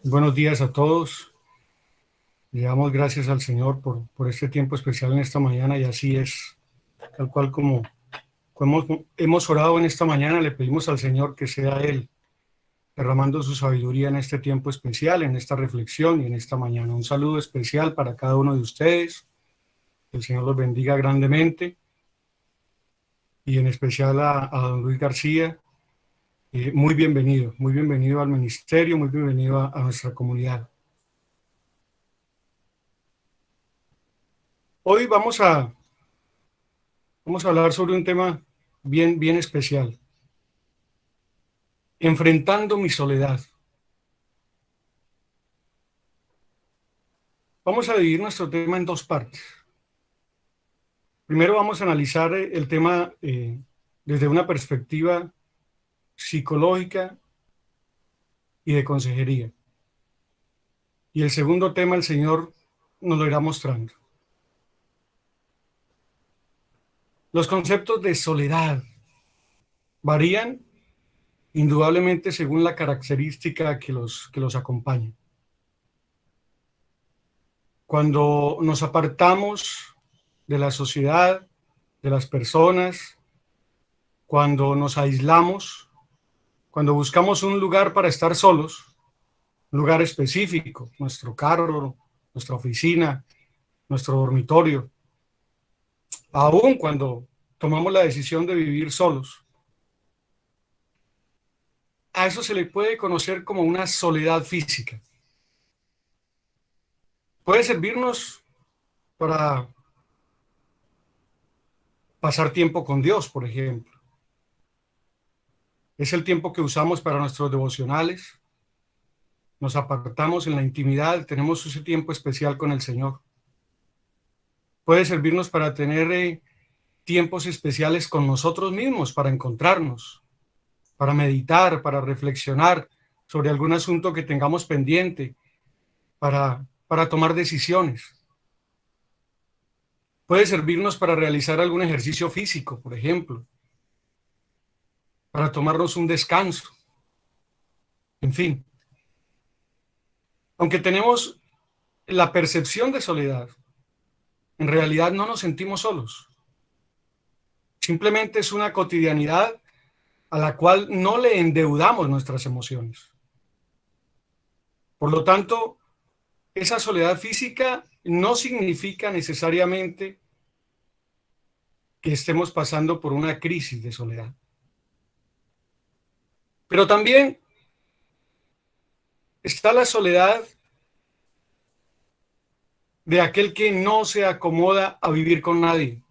Buenos días a todos. Le damos gracias al Señor por este tiempo especial en esta mañana y así es, tal cual como hemos orado en esta mañana, le pedimos al Señor que sea Él derramando su sabiduría en este tiempo especial, en esta reflexión y en esta mañana. Un saludo especial para cada uno de ustedes. Que el Señor los bendiga grandemente y en especial a don Luis García. Muy bienvenido al ministerio, muy bienvenido a nuestra comunidad. Hoy vamos a hablar sobre un tema bien especial. Enfrentando mi soledad. Vamos a dividir nuestro tema en dos partes. Primero vamos a analizar el tema desde una perspectiva psicológica y de consejería. Y el segundo tema el Señor nos lo irá mostrando. Los conceptos de soledad varían indudablemente según la característica que los acompaña. Cuando nos apartamos de la sociedad, de las personas, cuando nos aislamos, cuando buscamos un lugar para estar solos, un lugar específico, nuestro carro, nuestra oficina, nuestro dormitorio, aun cuando tomamos la decisión de vivir solos, a eso se le puede conocer como una soledad física. Puede servirnos para pasar tiempo con Dios, por ejemplo. Es el tiempo que usamos para nuestros devocionales. Nos apartamos en la intimidad, tenemos ese tiempo especial con el Señor. Puede servirnos para tener tiempos especiales con nosotros mismos, para encontrarnos, para meditar, para reflexionar sobre algún asunto que tengamos pendiente, para tomar decisiones. Puede servirnos para realizar algún ejercicio físico, por ejemplo, para tomarnos un descanso, en fin. Aunque tenemos la percepción de soledad, en realidad no nos sentimos solos. Simplemente es una cotidianidad a la cual no le endeudamos nuestras emociones. Por lo tanto, esa soledad física no significa necesariamente que estemos pasando por una crisis de soledad. Pero también está la soledad de aquel que no se acomoda a vivir con nadie.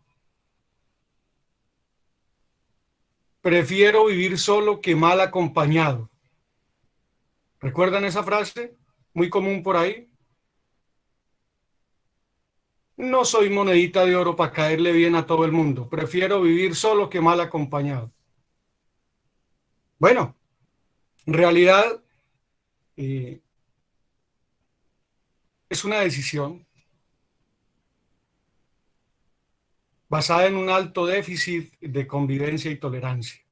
Prefiero vivir solo que mal acompañado. ¿Recuerdan esa frase? Muy común por ahí. No soy monedita de oro para caerle bien a todo el mundo. Prefiero vivir solo que mal acompañado. Bueno, en realidad eh, es una decisión basada en un alto déficit de convivencia y tolerancia.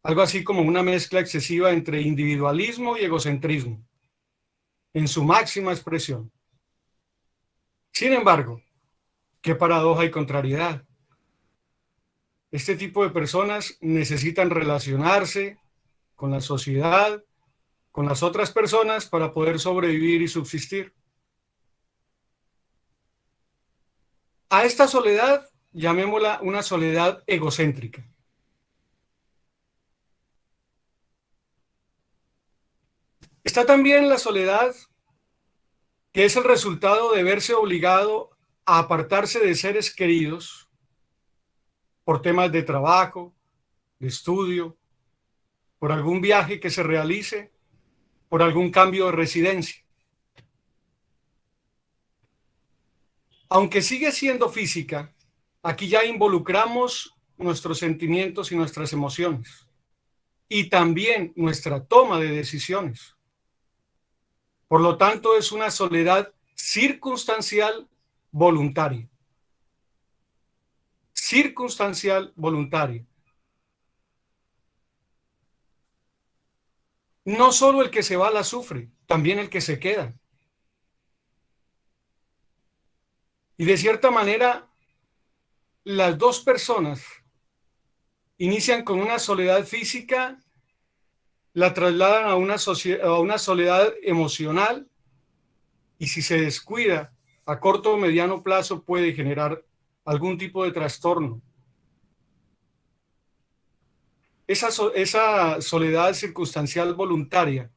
Algo así como una mezcla excesiva entre individualismo y egocentrismo, en su máxima expresión. Sin embargo, qué paradoja y contrariedad. Este tipo de personas necesitan relacionarse con la sociedad, con las otras personas para poder sobrevivir y subsistir. A esta soledad llamémosla una soledad egocéntrica. Está también la soledad que es el resultado de verse obligado a apartarse de seres queridos por temas de trabajo, de estudio, por algún viaje que se realice, por algún cambio de residencia. Aunque sigue siendo física, aquí ya involucramos nuestros sentimientos y nuestras emociones y también nuestra toma de decisiones. Por lo tanto, es una soledad circunstancial voluntaria. Circunstancial voluntaria. No solo el que se va la sufre, también el que se queda. Y de cierta manera, las dos personas inician con una soledad física, la trasladan a una soledad emocional, y si se descuida a corto o mediano plazo puede generar algún tipo de trastorno. Esa soledad circunstancial voluntaria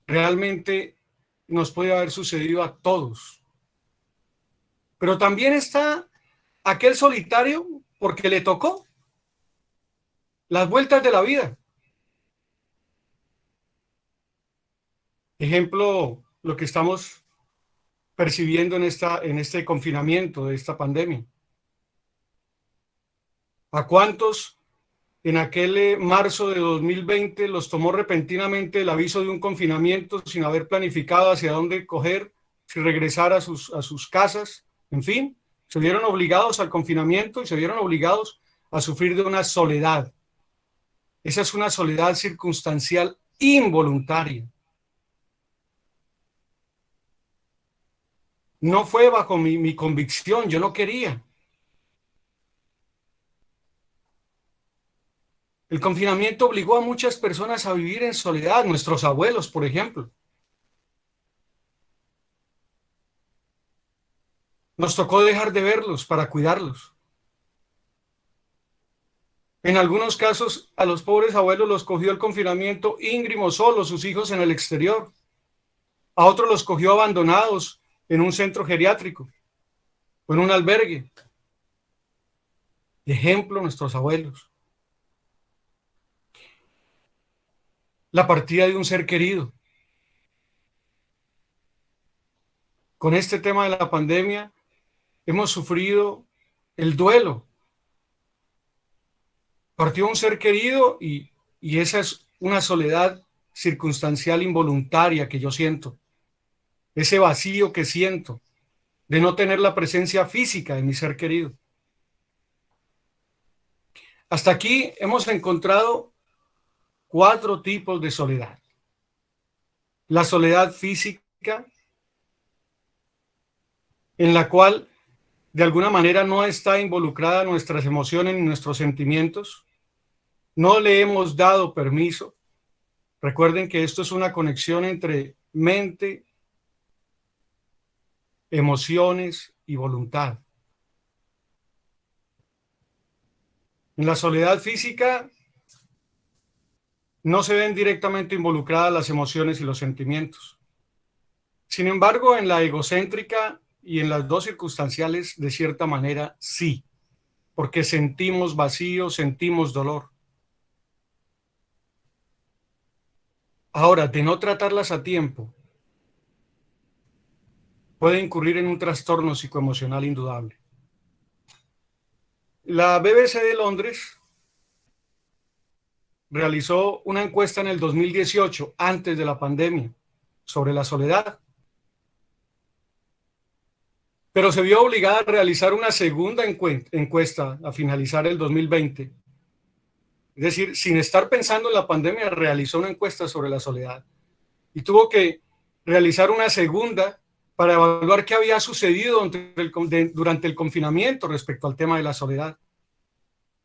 realmente nos puede haber sucedido a todos. Pero también está aquel solitario porque le tocó las vueltas de la vida. Ejemplo, lo que estamos percibiendo en este confinamiento de esta pandemia. ¿A cuántos en aquel marzo de 2020 los tomó repentinamente el aviso de un confinamiento sin haber planificado hacia dónde coger, si regresar a sus casas? En fin, se vieron obligados al confinamiento y se vieron obligados a sufrir de una soledad. Esa es una soledad circunstancial involuntaria. No fue bajo mi convicción, yo no quería. El confinamiento obligó a muchas personas a vivir en soledad, nuestros abuelos, por ejemplo. Nos tocó dejar de verlos para cuidarlos. En algunos casos, a los pobres abuelos los cogió el confinamiento íngrimo solos, sus hijos en el exterior. A otros los cogió abandonados en un centro geriátrico o en un albergue. De ejemplo, nuestros abuelos. La partida de un ser querido. Con este tema de la pandemia, hemos sufrido el duelo. Partió un ser querido y esa es una soledad circunstancial involuntaria que yo siento. Ese vacío que siento de no tener la presencia física de mi ser querido. Hasta aquí hemos encontrado 4 tipos de soledad. La soledad física, en la cual de alguna manera no está involucrada nuestras emociones ni nuestros sentimientos. No le hemos dado permiso. Recuerden que esto es una conexión entre mente, emociones y voluntad. En la soledad física no se ven directamente involucradas las emociones y los sentimientos. Sin embargo, en la egocéntrica y en las dos circunstanciales, de cierta manera, sí, porque sentimos vacío, sentimos dolor. Ahora, de no tratarlas a tiempo, puede incurrir en un trastorno psicoemocional indudable. La BBC de Londres realizó una encuesta en el 2018, antes de la pandemia, sobre la soledad, pero se vio obligada a realizar una segunda encuesta a finalizar el 2020. Es decir, sin estar pensando en la pandemia, realizó una encuesta sobre la soledad y tuvo que realizar una segunda para evaluar qué había sucedido durante el confinamiento respecto al tema de la soledad.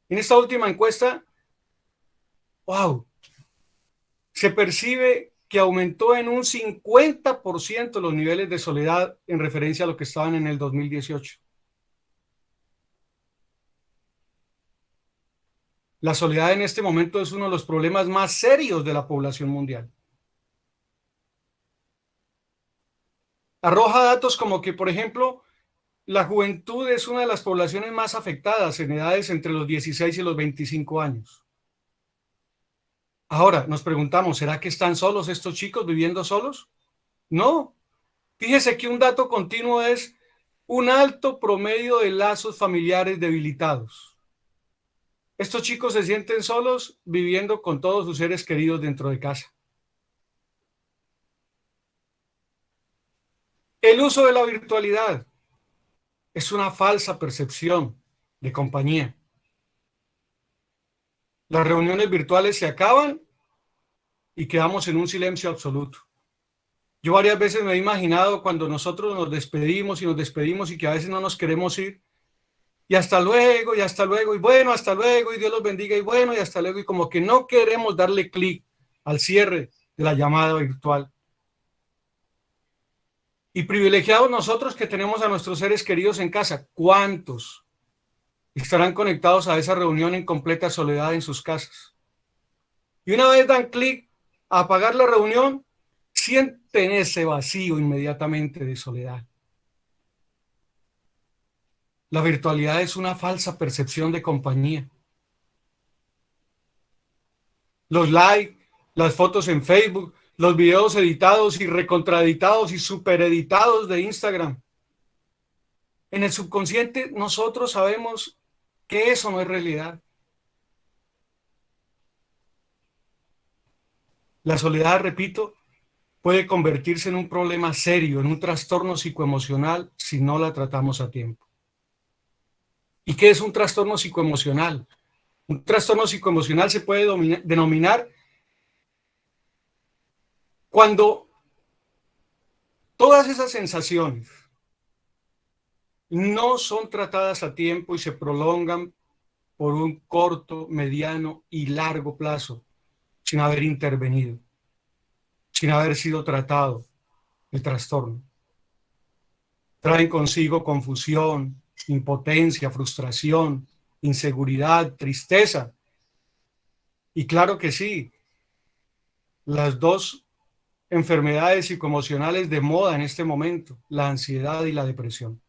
En esta última encuesta, wow, se percibe que aumentó en un 50% los niveles de soledad en referencia a lo que estaban en el 2018. La soledad en este momento es uno de los problemas más serios de la población mundial. Arroja datos como que, por ejemplo, la juventud es una de las poblaciones más afectadas en edades entre los 16 y los 25 años. Ahora nos preguntamos, ¿será que están solos estos chicos viviendo solos? No. Fíjese que un dato continuo es un alto promedio de lazos familiares debilitados. Estos chicos se sienten solos viviendo con todos sus seres queridos dentro de casa. El uso de la virtualidad es una falsa percepción de compañía. Las reuniones virtuales se acaban y quedamos en un silencio absoluto. Yo varias veces me he imaginado cuando nosotros nos despedimos y que a veces no nos queremos ir, y hasta luego, y bueno, hasta luego, y Dios los bendiga, y bueno, y hasta luego, y como que no queremos darle clic al cierre de la llamada virtual. Y privilegiados nosotros que tenemos a nuestros seres queridos en casa. ¿Cuántos estarán conectados a esa reunión en completa soledad en sus casas? Y una vez dan clic a apagar la reunión, sienten ese vacío inmediatamente de soledad. La virtualidad es una falsa percepción de compañía. Los likes, las fotos en Facebook, los videos editados y recontraeditados y supereditados de Instagram. En el subconsciente nosotros sabemos que eso no es realidad. La soledad, repito, puede convertirse en un problema serio, en un trastorno psicoemocional si no la tratamos a tiempo. ¿Y qué es un trastorno psicoemocional? Un trastorno psicoemocional se puede denominar cuando todas esas sensaciones no son tratadas a tiempo y se prolongan por un corto, mediano y largo plazo sin haber intervenido, sin haber sido tratado el trastorno. Traen consigo confusión, impotencia, frustración, inseguridad, tristeza. Y claro que sí, las dos enfermedades psicoemocionales de moda en este momento, la ansiedad y la depresión,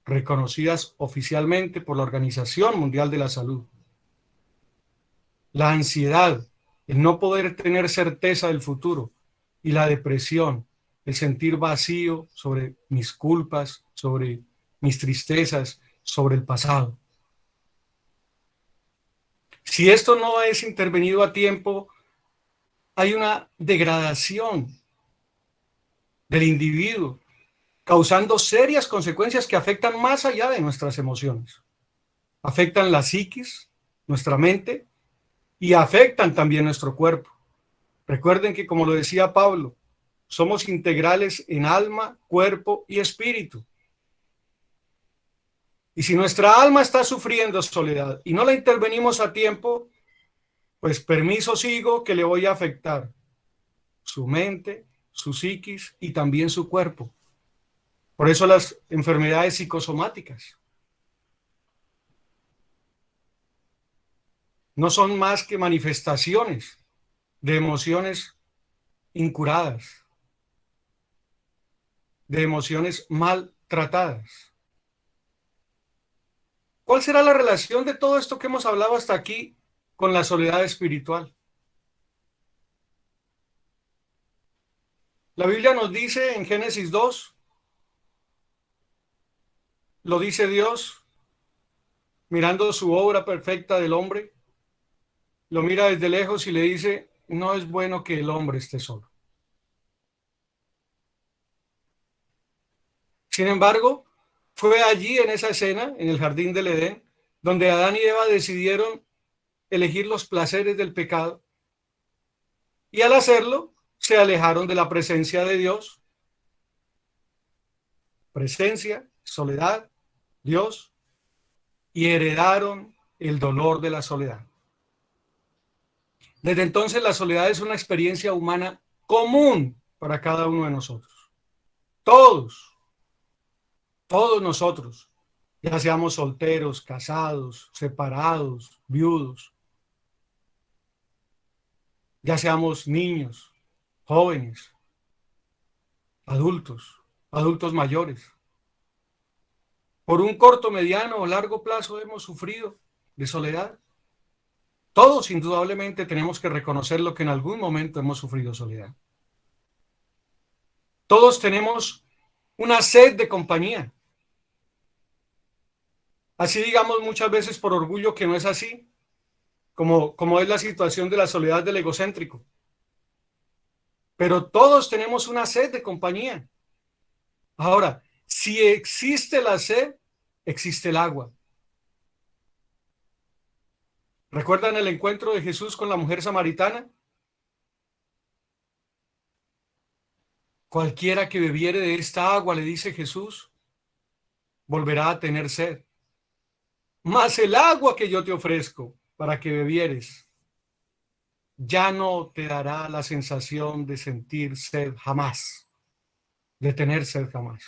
reconocidas oficialmente por la Organización Mundial de la Salud. La ansiedad, el no poder tener certeza del futuro, y la depresión, el sentir vacío sobre mis culpas, sobre mis tristezas, sobre el pasado. Si esto no es intervenido a tiempo, hay una degradación del individuo, causando serias consecuencias que afectan más allá de nuestras emociones. Afectan la psiquis, nuestra mente, y afectan también nuestro cuerpo. Recuerden que, como lo decía Pablo, somos integrales en alma, cuerpo y espíritu. Y si nuestra alma está sufriendo soledad y no la intervenimos a tiempo, pues permiso sigo que le voy a afectar su mente, su psiquis y también su cuerpo. Por eso las enfermedades psicosomáticas no son más que manifestaciones de emociones incuradas, de emociones mal tratadas. ¿Cuál será la relación de todo esto que hemos hablado hasta aquí con la soledad espiritual? La Biblia nos dice en Génesis 2, lo dice Dios, mirando su obra perfecta del hombre, lo mira desde lejos y le dice, no es bueno que el hombre esté solo. Sin embargo, fue allí en esa escena, en el jardín del Edén, donde Adán y Eva decidieron elegir los placeres del pecado y al hacerlo se alejaron de la presencia de Dios. Presencia, soledad, Dios, y heredaron el dolor de la soledad. Desde entonces la soledad es una experiencia humana común para cada uno de nosotros. Todos, todos nosotros, ya seamos solteros, casados, separados, viudos, ya seamos niños, jóvenes, adultos mayores. Por un corto, mediano o largo plazo hemos sufrido de soledad. Todos indudablemente tenemos que reconocer lo que en algún momento hemos sufrido soledad. Todos tenemos una sed de compañía. Así digamos muchas veces por orgullo que no es así, como es la situación de la soledad del egocéntrico. Pero todos tenemos una sed de compañía. Ahora, si existe la sed, existe el agua. ¿Recuerdan el encuentro de Jesús con la mujer samaritana? Cualquiera que bebiere de esta agua, le dice Jesús, volverá a tener sed. Mas el agua que yo te ofrezco para que bebieres ya no te dará la sensación de sentir sed jamás, de tener sed jamás.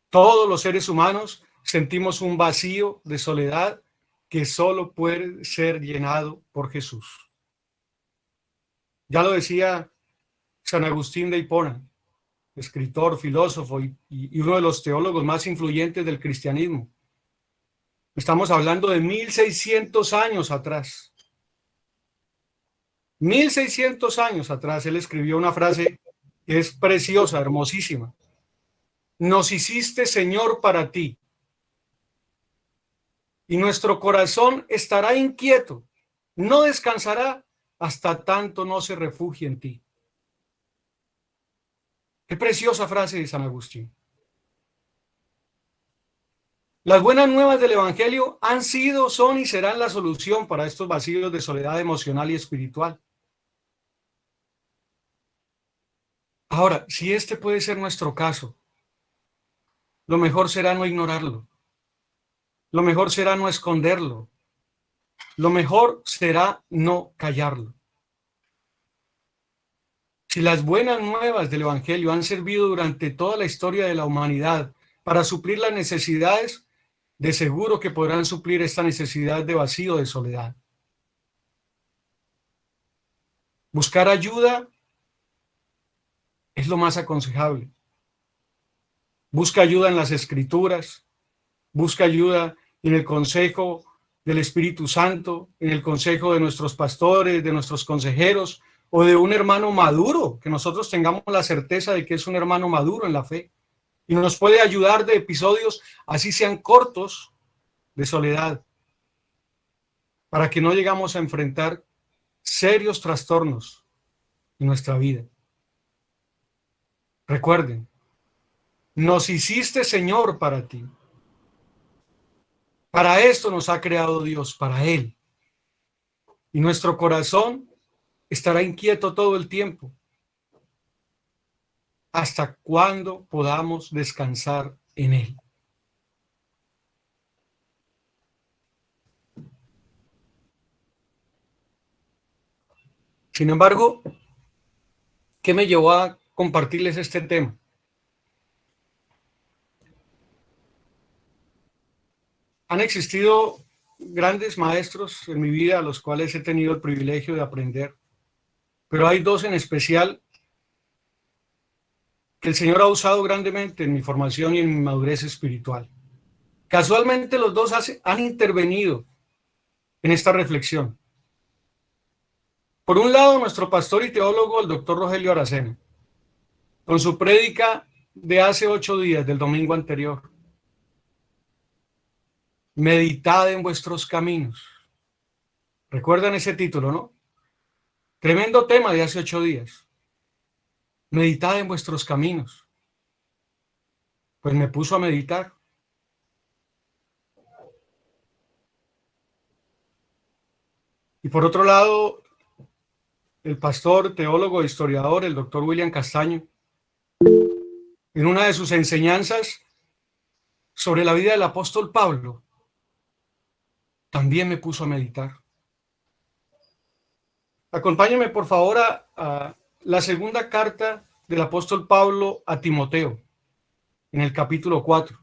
Todos los seres humanos sentimos un vacío de soledad que solo puede ser llenado por Jesús. Ya lo decía San Agustín de Hipona, escritor, filósofo y uno de los teólogos más influyentes del cristianismo. Estamos hablando de 1600 años atrás. 1600 años atrás él escribió una frase que es preciosa, hermosísima. Nos hiciste Señor para ti, y nuestro corazón estará inquieto, no descansará hasta tanto no se refugie en ti. Qué preciosa frase de San Agustín. Las buenas nuevas del Evangelio han sido, son y serán la solución para estos vacíos de soledad emocional y espiritual. Ahora, si este puede ser nuestro caso, lo mejor será no ignorarlo. Lo mejor será no esconderlo. Lo mejor será no callarlo. Si las buenas nuevas del Evangelio han servido durante toda la historia de la humanidad para suplir las necesidades, de seguro que podrán suplir esta necesidad de vacío, de soledad. Buscar ayuda es lo más aconsejable. Busca ayuda en las Escrituras, busca ayuda en el consejo del Espíritu Santo, en el consejo de nuestros pastores, de nuestros consejeros, o de un hermano maduro, que nosotros tengamos la certeza de que es un hermano maduro en la fe, y nos puede ayudar de episodios, así sean cortos, de soledad, para que no llegamos a enfrentar serios trastornos en nuestra vida. Recuerden, nos hiciste Señor para ti. Para esto nos ha creado Dios, para Él. Y nuestro corazón estará inquieto todo el tiempo, hasta cuando podamos descansar en Él. Sin embargo, ¿qué me llevó a compartirles este tema? Han existido grandes maestros en mi vida a los cuales he tenido el privilegio de aprender, pero hay dos en especial que el Señor ha usado grandemente en mi formación y en mi madurez espiritual. Casualmente los dos han intervenido en esta reflexión. Por un lado, nuestro pastor y teólogo, el doctor Rogelio Aracena, con su prédica de hace 8 días, del domingo anterior. Meditad en vuestros caminos. ¿Recuerdan ese título, no? Tremendo tema de hace 8 días. Meditad en vuestros caminos. Pues me puso a meditar. Y por otro lado, el pastor, teólogo, historiador, el doctor William Castaño, en una de sus enseñanzas sobre la vida del apóstol Pablo, también me puso a meditar. Acompáñenme, por favor, a la segunda carta del apóstol Pablo a Timoteo, en el capítulo 4.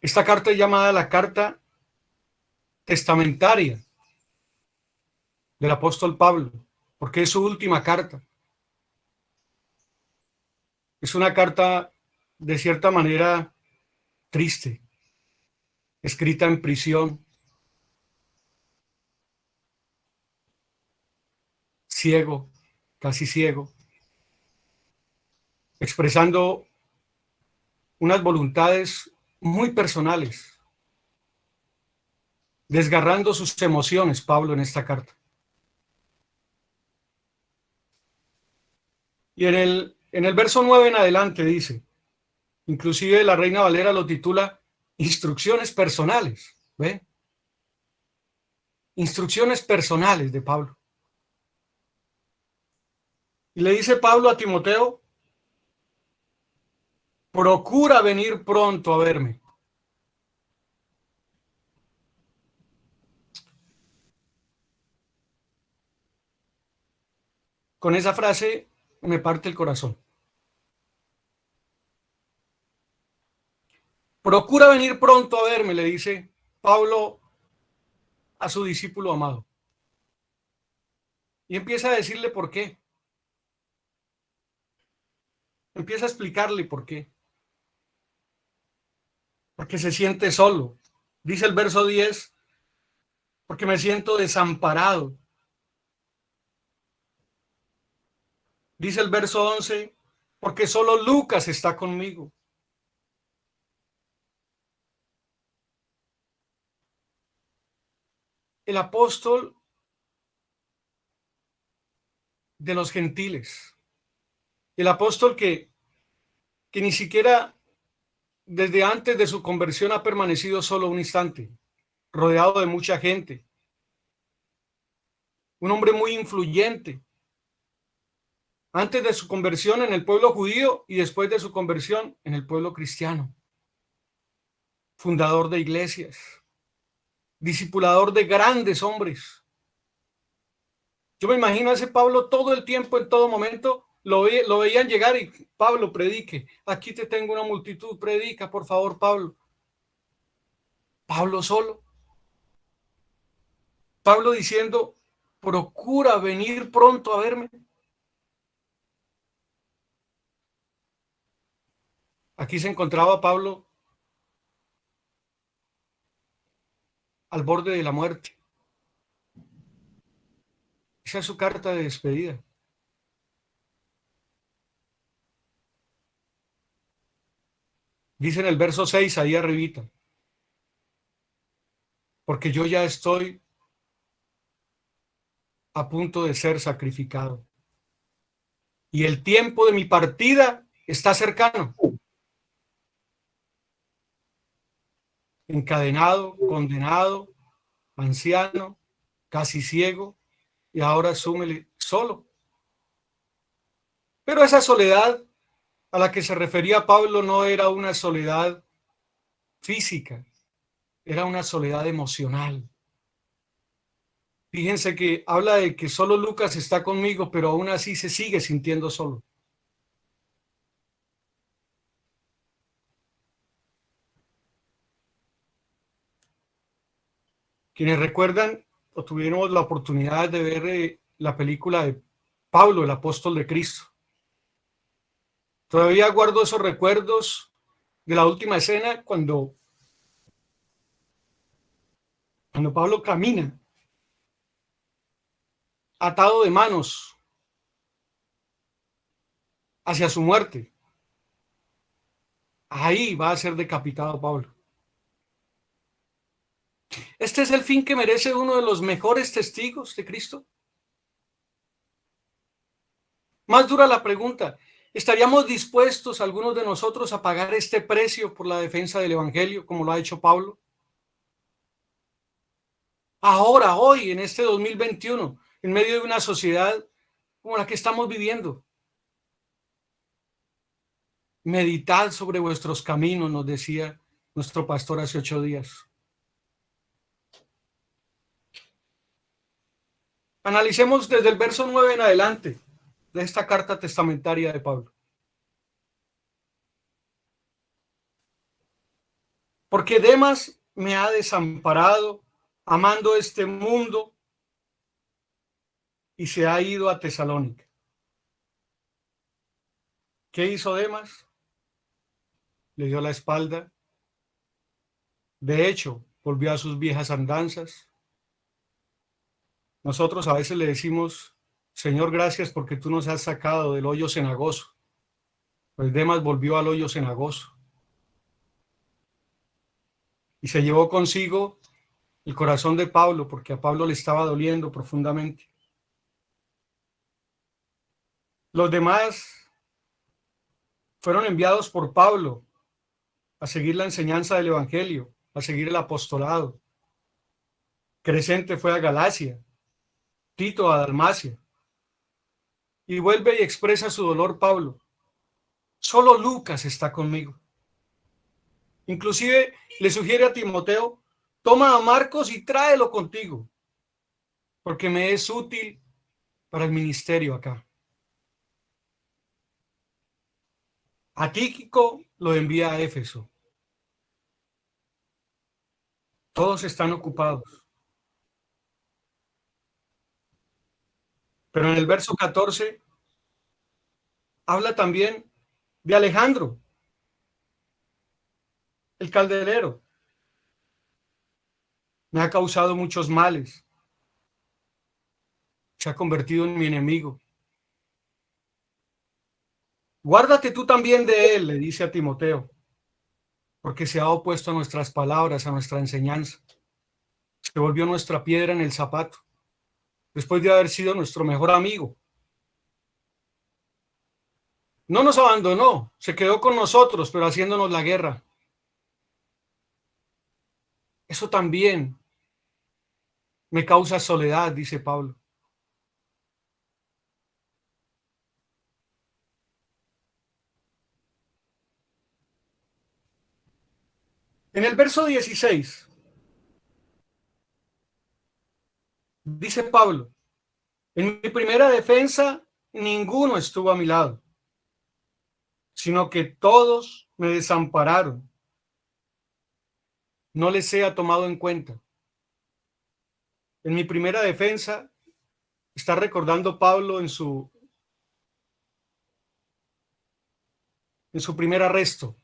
Esta carta es llamada la carta testamentaria del apóstol Pablo, porque es su última carta. Es una carta, de cierta manera, triste, escrita en prisión, ciego, casi ciego, expresando unas voluntades muy personales, desgarrando sus emociones, Pablo, en esta carta. Y en el verso 9 en adelante dice, inclusive la Reina Valera lo titula Instrucciones personales. ¿Ve? Instrucciones personales de Pablo. Y le dice Pablo a Timoteo, procura venir pronto a verme. Con esa frase me parte el corazón. Procura venir pronto a verme, le dice Pablo a su discípulo amado. Y empieza a decirle por qué. Empieza a explicarle por qué. Porque se siente solo. Dice el verso 10, porque me siento desamparado. Dice el verso 11, porque solo Lucas está conmigo. El apóstol de los gentiles. El apóstol que ni siquiera desde antes de su conversión ha permanecido solo un instante, rodeado de mucha gente. Un hombre muy influyente. Antes de su conversión en el pueblo judío y después de su conversión en el pueblo cristiano. Fundador de iglesias. Discipulador de grandes hombres. Yo me imagino a ese Pablo todo el tiempo, en todo momento, lo veían llegar y Pablo, predique. Aquí te tengo una multitud, predica, por favor, Pablo. Pablo solo. Pablo diciendo, procura venir pronto a verme. Aquí se encontraba Pablo al borde de la muerte. Esa es su carta de despedida. Dice en el verso 6, ahí arribita, porque yo ya estoy a punto de ser sacrificado. Y el tiempo de mi partida está cercano. Encadenado, condenado, anciano, casi ciego, y ahora súmele solo. Pero esa soledad a la que se refería Pablo no era una soledad física, era una soledad emocional. Fíjense que habla de que solo Lucas está conmigo, pero aún así se sigue sintiendo solo. Quienes recuerdan o tuvimos la oportunidad de ver la película de Pablo, el apóstol de Cristo. Todavía guardo esos recuerdos de la última escena cuando Pablo camina atado de manos hacia su muerte. Ahí va a ser decapitado Pablo. Este es el fin que merece uno de los mejores testigos de Cristo. Más dura la pregunta, ¿estaríamos dispuestos algunos de nosotros a pagar este precio por la defensa del Evangelio, como lo ha hecho Pablo? Ahora, hoy, en este 2021, en medio de una sociedad como la que estamos viviendo. Meditad sobre vuestros caminos, nos decía nuestro pastor hace 8 días. Analicemos desde el verso 9 en adelante de esta carta testamentaria de Pablo. Porque Demas me ha desamparado, amando este mundo, y se ha ido a Tesalónica. ¿Qué hizo Demas? Le dio la espalda. De hecho, volvió a sus viejas andanzas. Nosotros a veces le decimos, Señor, gracias porque tú nos has sacado del hoyo cenagoso. Pues Demas volvió al hoyo cenagoso. Y se llevó consigo el corazón de Pablo, porque a Pablo le estaba doliendo profundamente. Los demás fueron enviados por Pablo a seguir la enseñanza del Evangelio, a seguir el apostolado. Crescente fue a Galacia, Tito a Dalmacia. Y vuelve y expresa su dolor Pablo. Solo Lucas está conmigo. Inclusive le sugiere a Timoteo, toma a Marcos y tráelo contigo, porque me es útil para el ministerio acá. A Tíquico lo envía a Éfeso. Todos están ocupados. Pero en el verso 14 habla también de Alejandro, el calderero. Me ha causado muchos males. Se ha convertido en mi enemigo. Guárdate tú también de él, le dice a Timoteo, porque se ha opuesto a nuestras palabras, a nuestra enseñanza. Se volvió nuestra piedra en el zapato, después de haber sido nuestro mejor amigo. No nos abandonó, se quedó con nosotros, pero haciéndonos la guerra. Eso también me causa soledad, dice Pablo. En el verso 16, dice Pablo, en mi primera defensa, ninguno estuvo a mi lado, sino que todos me desampararon. No les sea tomado en cuenta. En mi primera defensa, está recordando Pablo en su primer arresto.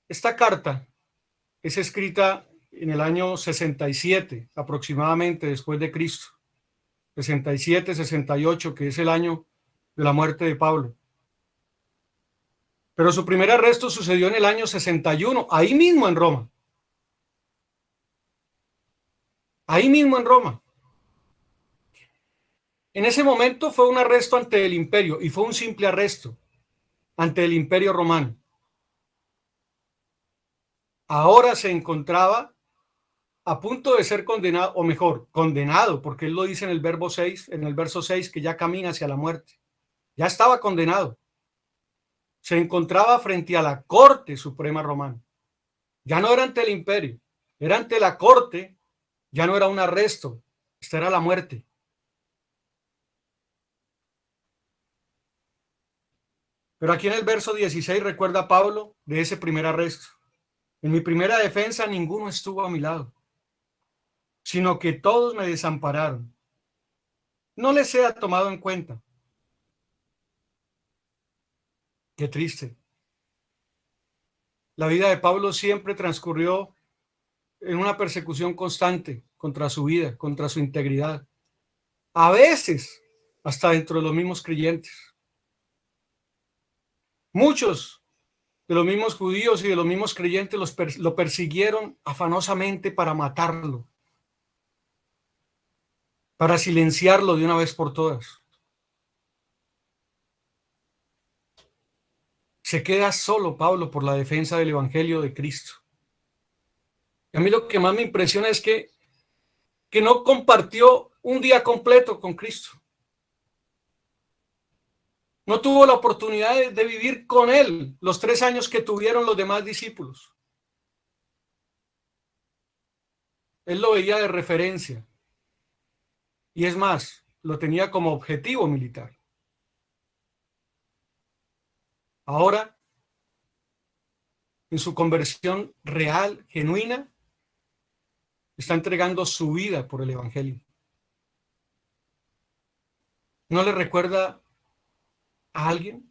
Esta carta es escrita en el año 67, aproximadamente después de Cristo. 67, 68, que es el año de la muerte de Pablo. Pero su primer arresto sucedió en el año 61, ahí mismo en Roma. Ahí mismo en Roma. En ese momento fue un arresto ante el imperio, y fue un simple arresto ante el imperio romano. Ahora se encontraba a punto de ser condenado, o mejor, condenado, porque él lo dice en el verbo 6, en el verso 6, que ya camina hacia la muerte. Ya estaba condenado. Se encontraba frente a la Corte Suprema Romana. Ya no era ante el imperio, era ante la corte, ya no era un arresto, esta era la muerte. Pero aquí en el verso 16 recuerda a Pablo de ese primer arresto. En mi primera defensa ninguno estuvo a mi lado, sino que todos me desampararon. No les sea tomado en cuenta. Qué triste. La vida de Pablo siempre transcurrió en una persecución constante contra su vida, contra su integridad. A veces, hasta dentro de los mismos creyentes. Muchos de los mismos judíos y de los mismos creyentes lo persiguieron afanosamente para matarlo, para silenciarlo de una vez por todas. Se queda solo Pablo por la defensa del Evangelio de Cristo. Y a mí lo que más me impresiona es que no compartió un día completo con Cristo. No tuvo la oportunidad de vivir con él los 3 años que tuvieron los demás discípulos. Él lo veía de referencia. Y es más, lo tenía como objetivo militar. Ahora, en su conversión real, genuina, está entregando su vida por el Evangelio. ¿No le recuerda a alguien?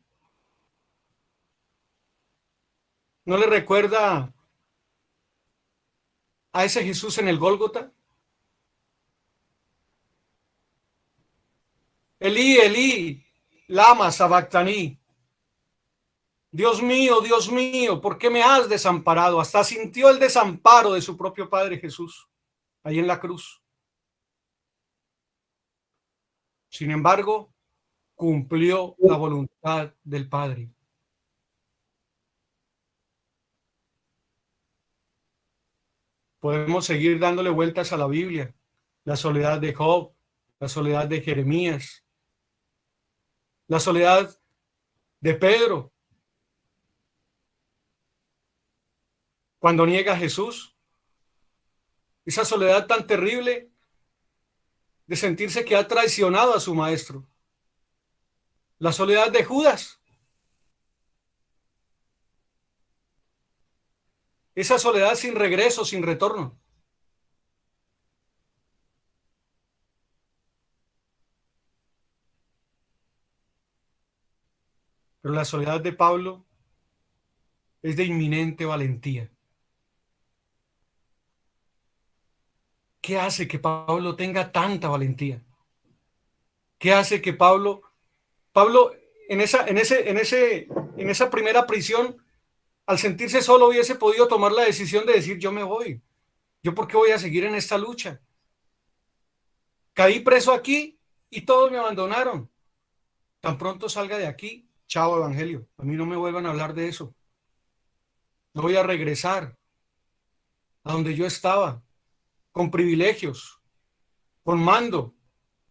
¿No le recuerda a ese Jesús en el Gólgota? Elí, Elí, lama sabactaní. Dios mío, ¿por qué me has desamparado? Hasta sintió el desamparo de su propio Padre Jesús, ahí en la cruz. Sin embargo, cumplió la voluntad del Padre. Podemos seguir dándole vueltas a la Biblia. La soledad de Job, la soledad de Jeremías, la soledad de Pedro, cuando niega a Jesús. Esa soledad tan terrible de sentirse que ha traicionado a su maestro. La soledad de Judas. Esa soledad sin regreso, sin retorno. Pero la soledad de Pablo es de inminente valentía. ¿Qué hace que Pablo tenga tanta valentía? ¿Qué hace que Pablo en esa primera prisión, al sentirse solo, hubiese podido tomar la decisión de decir, yo me voy? ¿Yo por qué voy a seguir en esta lucha? Caí preso aquí y todos me abandonaron. Tan pronto salga de aquí, chao evangelio. A mí no me vuelvan a hablar de eso. No voy a regresar a donde yo estaba, con privilegios, con mando,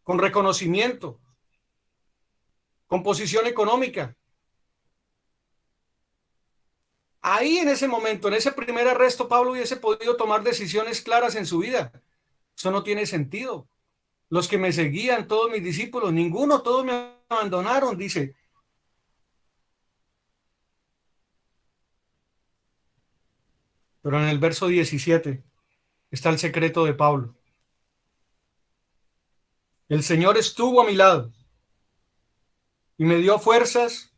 con reconocimiento, con posición económica. Ahí en ese momento, en ese primer arresto, Pablo hubiese podido tomar decisiones claras en su vida. Eso no tiene sentido. Los que me seguían, todos mis discípulos, ninguno, todos me abandonaron, dice. Pero en el verso 17 está el secreto de Pablo. El Señor estuvo a mi lado y me dio fuerzas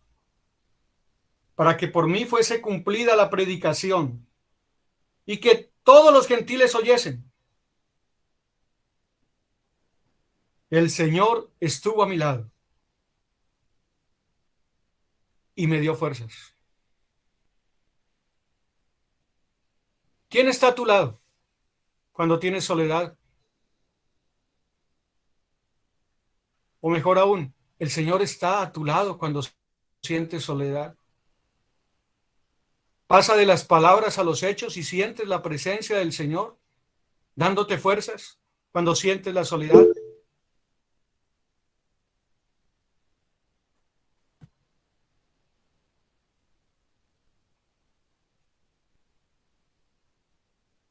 para que por mí fuese cumplida la predicación y que todos los gentiles oyesen. El Señor estuvo a mi lado y me dio fuerzas. ¿Quién está a tu lado cuando tienes soledad? O mejor aún, el Señor está a tu lado cuando sientes soledad. Pasa de las palabras a los hechos y sientes la presencia del Señor dándote fuerzas cuando sientes la soledad.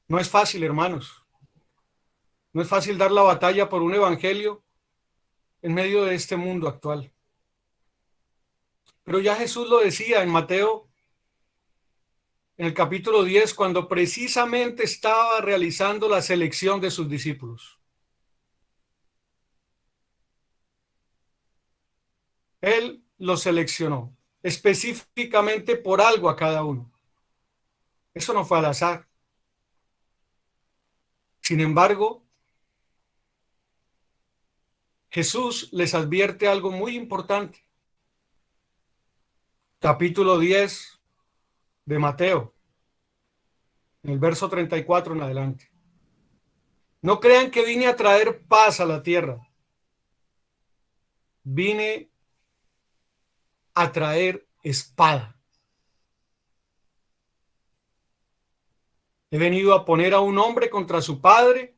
No es fácil, hermanos. No es fácil dar la batalla por un evangelio en medio de este mundo actual. Pero ya Jesús lo decía en Mateo, en el capítulo 10, cuando precisamente estaba realizando la selección de sus discípulos. Él los seleccionó específicamente por algo a cada uno. Eso no fue al azar. Sin embargo, Jesús les advierte algo muy importante. Capítulo 10 de Mateo, en el verso 34 en adelante. No crean que vine a traer paz a la tierra. Vine a traer espada. He venido a poner a un hombre contra su padre,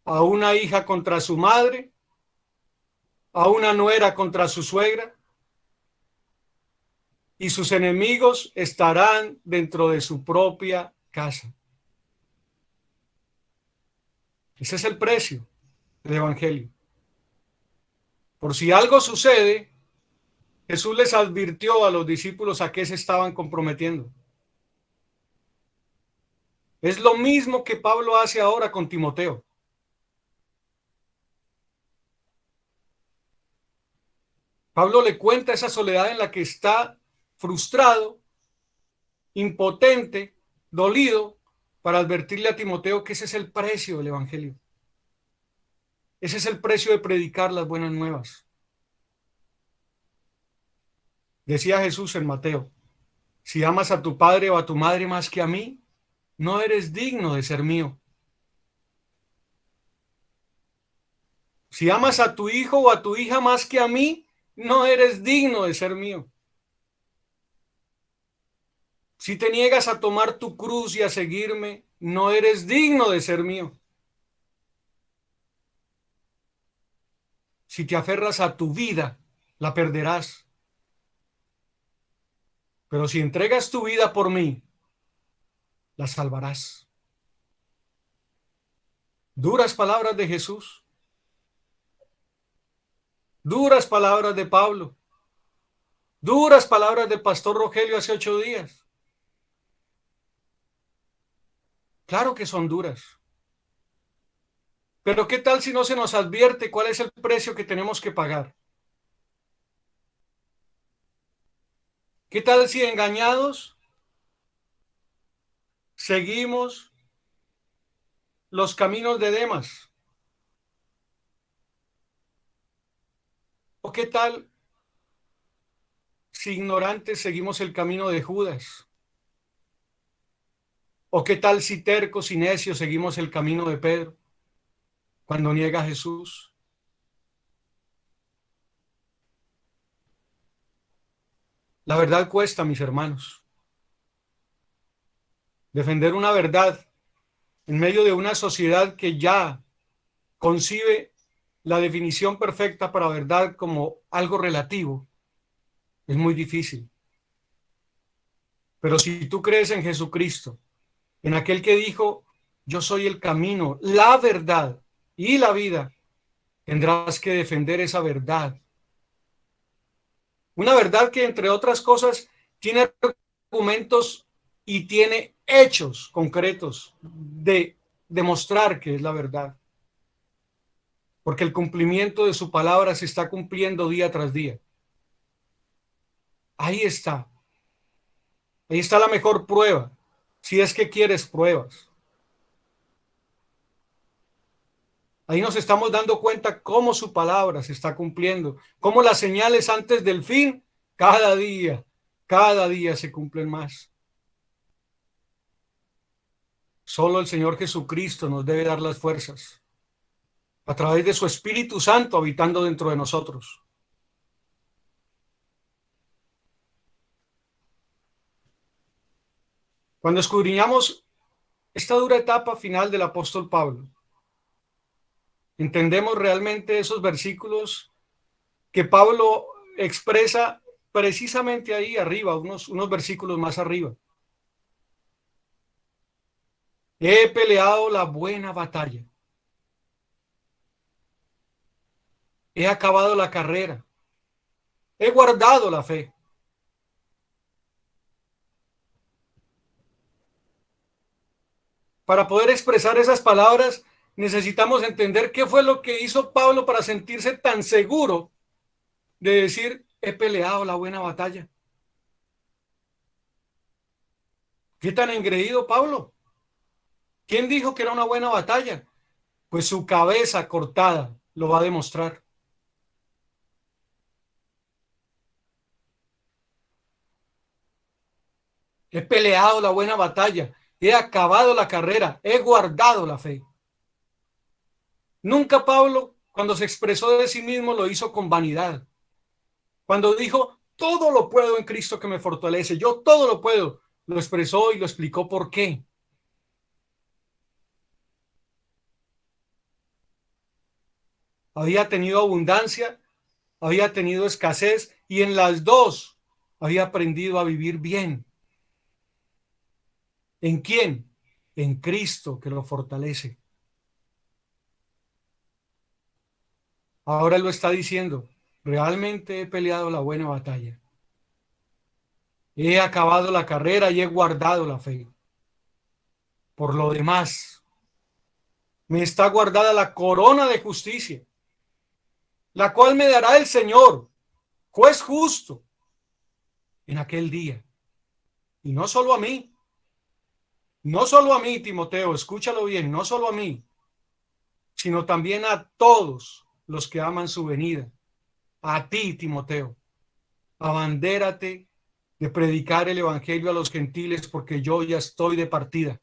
a una hija contra su madre, a una nuera contra su suegra, y sus enemigos estarán dentro de su propia casa. Ese es el precio del evangelio. Por si algo sucede, Jesús les advirtió a los discípulos a qué se estaban comprometiendo. Es lo mismo que Pablo hace ahora con Timoteo. Pablo le cuenta esa soledad en la que está frustrado, impotente, dolido, para advertirle a Timoteo que ese es el precio del evangelio. Ese es el precio de predicar las buenas nuevas. Decía Jesús en Mateo, si amas a tu padre o a tu madre más que a mí, no eres digno de ser mío. Si amas a tu hijo o a tu hija más que a mí, no eres digno de ser mío. Si te niegas a tomar tu cruz y a seguirme, no eres digno de ser mío. Si te aferras a tu vida, la perderás. Pero si entregas tu vida por mí, la salvarás. Duras palabras de Jesús, duras palabras de Pablo, duras palabras del pastor Rogelio hace 8 días. Claro que son duras. Pero ¿qué tal si no se nos advierte cuál es el precio que tenemos que pagar? ¿Qué tal si engañados seguimos los caminos de Demas? ¿O qué tal si ignorantes seguimos el camino de Judas? ¿O qué tal si tercos y necios seguimos el camino de Pedro cuando niega a Jesús? La verdad cuesta, mis hermanos. Defender una verdad en medio de una sociedad que ya concibe la definición perfecta para verdad como algo relativo es muy difícil. Pero si tú crees en Jesucristo, en aquel que dijo, yo soy el camino, la verdad y la vida, tendrás que defender esa verdad. Una verdad que, entre otras cosas, tiene argumentos y tiene hechos concretos de demostrar que es la verdad. Porque el cumplimiento de su palabra se está cumpliendo día tras día. Ahí está. Ahí está la mejor prueba, si es que quieres pruebas. Ahí nos estamos dando cuenta cómo su palabra se está cumpliendo, cómo las señales antes del fin, cada día se cumplen más. Solo el Señor Jesucristo nos debe dar las fuerzas a través de su Espíritu Santo habitando dentro de nosotros. Cuando escudriñamos esta dura etapa final del apóstol Pablo, entendemos realmente esos versículos que Pablo expresa precisamente ahí arriba, unos versículos más arriba. He peleado la buena batalla. He acabado la carrera. He guardado la fe. Para poder expresar esas palabras, necesitamos entender qué fue lo que hizo Pablo para sentirse tan seguro de decir, he peleado la buena batalla. ¿Qué tan engreído Pablo? ¿Quién dijo que era una buena batalla? Pues su cabeza cortada lo va a demostrar. He peleado la buena batalla, he acabado la carrera, he guardado la fe. Nunca Pablo, cuando se expresó de sí mismo, lo hizo con vanidad. Cuando dijo, todo lo puedo en Cristo que me fortalece, yo todo lo puedo, lo expresó y lo explicó por qué. Había tenido abundancia, había tenido escasez y en las dos había aprendido a vivir bien. ¿En quién? En Cristo que lo fortalece. Ahora lo está diciendo, realmente he peleado la buena batalla. He acabado la carrera y he guardado la fe. Por lo demás, me está guardada la corona de justicia, la cual me dará el Señor, juez justo, en aquel día. Y no solo a mí, no solo a mí, Timoteo, escúchalo bien, no solo a mí, sino también a todos los que aman su venida. A ti, Timoteo, abandérate de predicar el evangelio a los gentiles porque yo ya estoy de partida.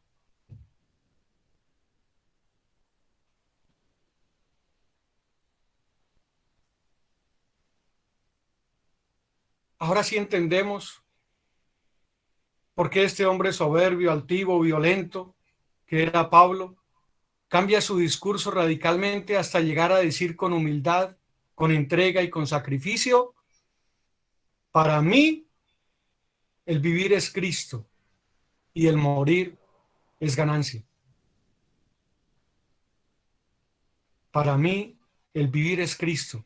Ahora sí entendemos por qué este hombre soberbio, altivo, violento, que era Pablo, cambia su discurso radicalmente hasta llegar a decir con humildad, con entrega y con sacrificio: para mí el vivir es Cristo y el morir es ganancia. Para mí el vivir es Cristo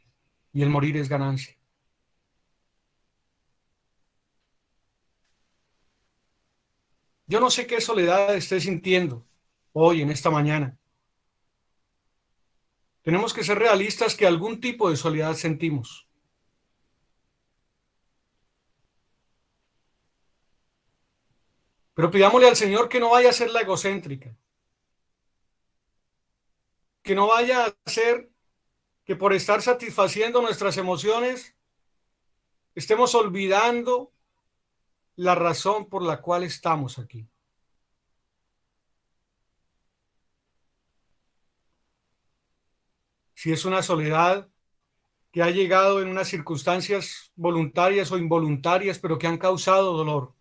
y el morir es ganancia. Yo no sé qué soledad esté sintiendo hoy, en esta mañana. Tenemos que ser realistas que algún tipo de soledad sentimos. Pero pidámosle al Señor que no vaya a ser la egocéntrica, que no vaya a ser que por estar satisfaciendo nuestras emociones estemos olvidando la razón por la cual estamos aquí. Si es una soledad que ha llegado en unas circunstancias voluntarias o involuntarias, pero que han causado dolor,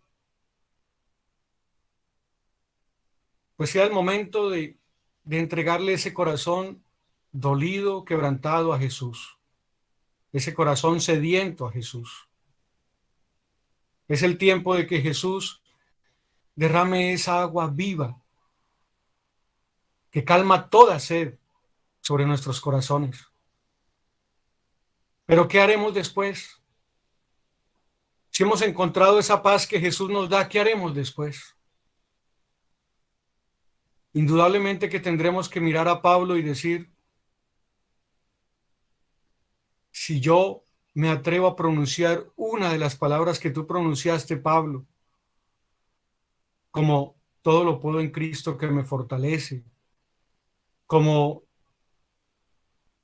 pues sea el momento de entregarle ese corazón dolido, quebrantado a Jesús, ese corazón sediento a Jesús. Es el tiempo de que Jesús derrame esa agua viva que calma toda sed sobre nuestros corazones. Pero ¿qué haremos después? Si hemos encontrado esa paz que Jesús nos da, ¿qué haremos después? Indudablemente que tendremos que mirar a Pablo y decir: si yo me atrevo a pronunciar una de las palabras que tú pronunciaste, Pablo, como todo lo puedo en Cristo que me fortalece, como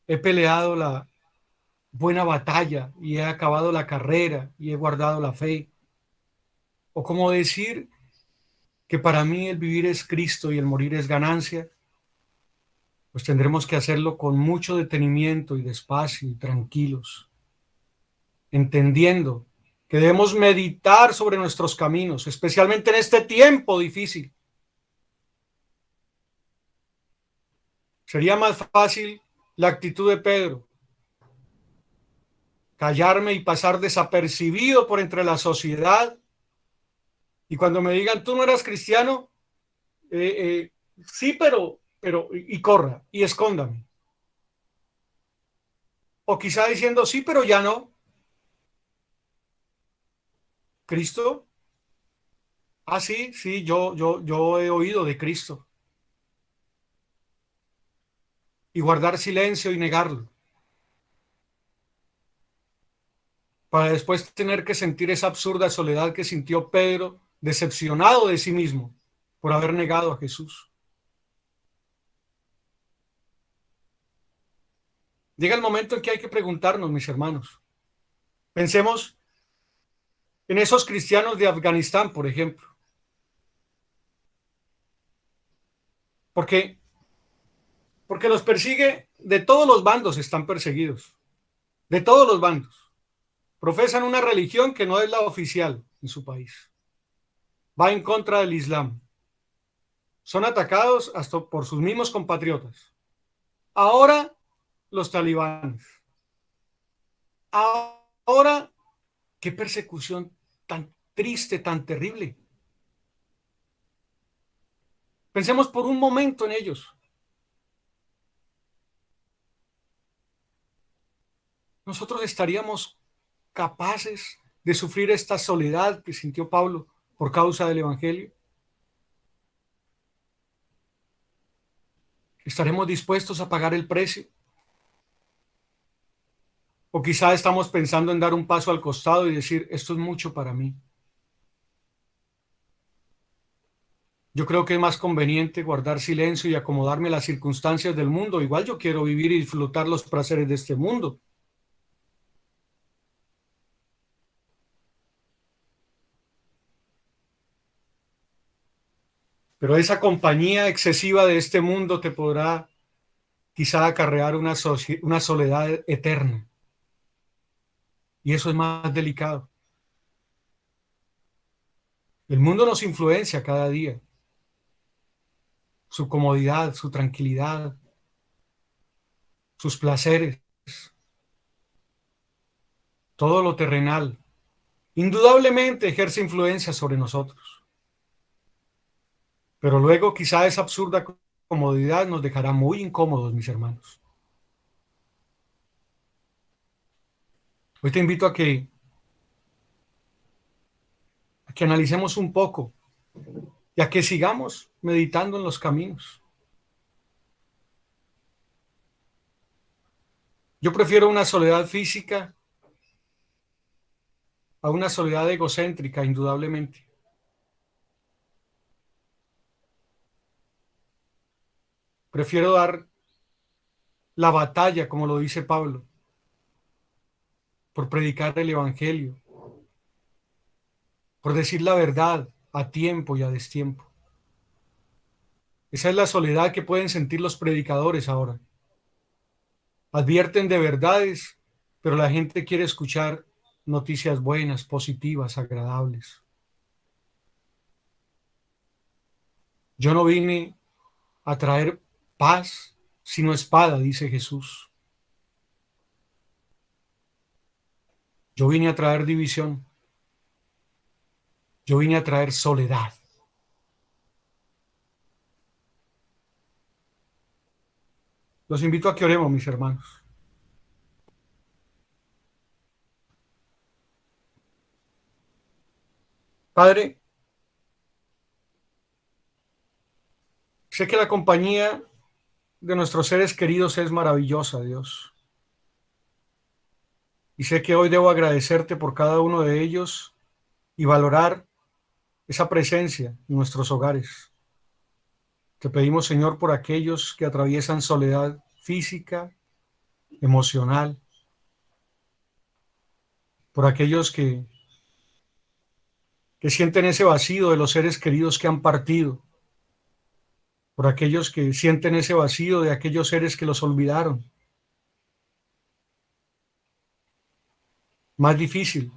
he peleado la buena batalla y he acabado la carrera y he guardado la fe, o como decir que para mí el vivir es Cristo y el morir es ganancia, pues tendremos que hacerlo con mucho detenimiento y despacio y tranquilos, entendiendo que debemos meditar sobre nuestros caminos, especialmente en este tiempo difícil. Sería más fácil la actitud de Pedro: callarme y pasar desapercibido por entre la sociedad, y cuando me digan tú no eras cristiano, sí, y corra y escóndame. O quizá diciendo sí, pero ya no. Cristo, sí, sí, yo he oído de Cristo. Y guardar silencio y negarlo, para después tener que sentir esa absurda soledad que sintió Pedro, decepcionado de sí mismo por haber negado a Jesús. Llega el momento en que hay que preguntarnos, mis hermanos. Pensemos en esos cristianos de Afganistán, por ejemplo. ¿Por qué? Porque los persigue, de todos los bandos están perseguidos, de todos los bandos. Profesan una religión que no es la oficial en su país. Va en contra del Islam. Son atacados hasta por sus mismos compatriotas. Ahora los talibanes. Ahora, qué persecución tan triste, tan terrible. Pensemos por un momento en ellos. Nosotros estaríamos capaces de sufrir esta soledad que sintió Pablo por causa del Evangelio. ¿Estaremos dispuestos a pagar el precio? O quizá estamos pensando en dar un paso al costado y decir: esto es mucho para mí. Yo creo que es más conveniente guardar silencio y acomodarme a las circunstancias del mundo. Igual yo quiero vivir y disfrutar los placeres de este mundo. Pero esa compañía excesiva de este mundo te podrá quizá acarrear una soledad eterna. Y eso es más delicado. El mundo nos influencia cada día. Su comodidad, su tranquilidad, sus placeres, todo lo terrenal, indudablemente ejerce influencia sobre nosotros. Pero luego quizá esa absurda comodidad nos dejará muy incómodos, mis hermanos. Hoy te invito a que analicemos un poco y a que sigamos meditando en los caminos. Yo prefiero una soledad física a una soledad egocéntrica, indudablemente. Prefiero dar la batalla, como lo dice Pablo, por predicar el Evangelio, por decir la verdad a tiempo y a destiempo. Esa es la soledad que pueden sentir los predicadores ahora. Advierten de verdades, pero la gente quiere escuchar noticias buenas, positivas, agradables. Yo no vine a traer paz, sino espada, dice Jesús. Yo vine a traer división. Yo vine a traer soledad. Los invito a que oremos, mis hermanos. Padre, sé que la compañía de nuestros seres queridos es maravillosa, Dios. Y sé que hoy debo agradecerte por cada uno de ellos y valorar esa presencia en nuestros hogares. Te pedimos, Señor, por aquellos que atraviesan soledad física, emocional, por aquellos que sienten ese vacío de los seres queridos que han partido, por aquellos que sienten ese vacío de aquellos seres que los olvidaron. Más difícil,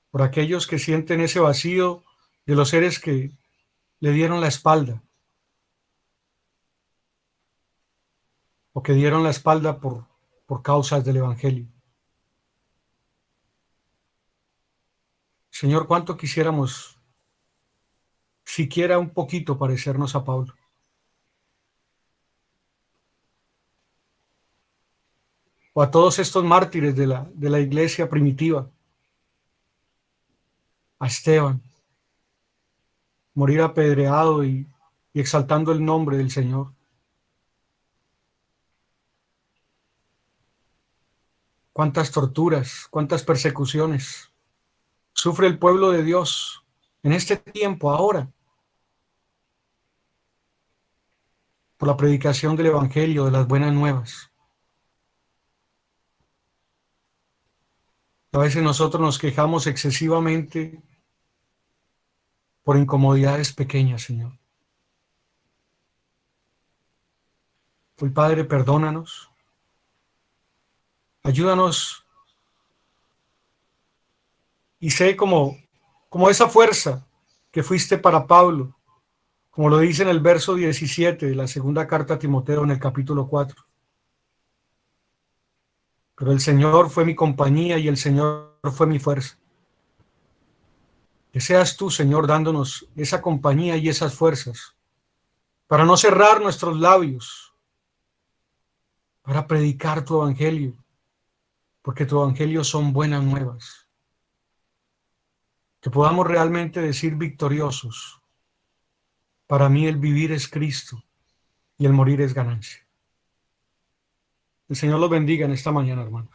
por aquellos que sienten ese vacío de los seres que le dieron la espalda o que dieron la espalda por causas del Evangelio. Señor, cuánto quisiéramos siquiera un poquito parecernos a Pablo, o a todos estos mártires de la iglesia primitiva, a Esteban, morir apedreado y exaltando el nombre del Señor. Cuántas torturas, cuántas persecuciones sufre el pueblo de Dios en este tiempo, ahora, por la predicación del Evangelio, de las buenas nuevas. A veces nosotros nos quejamos excesivamente por incomodidades pequeñas, Señor. Hoy, Padre, perdónanos. Ayúdanos y sé como esa fuerza que fuiste para Pablo, como lo dice en el verso 17 de la segunda carta a Timoteo en el capítulo 4. Pero el Señor fue mi compañía y el Señor fue mi fuerza. Que seas tú, Señor, dándonos esa compañía y esas fuerzas para no cerrar nuestros labios, para predicar tu evangelio, porque tu evangelio son buenas nuevas. Que podamos realmente decir victoriosos: para mí el vivir es Cristo y el morir es ganancia. El Señor los bendiga en esta mañana, hermanos.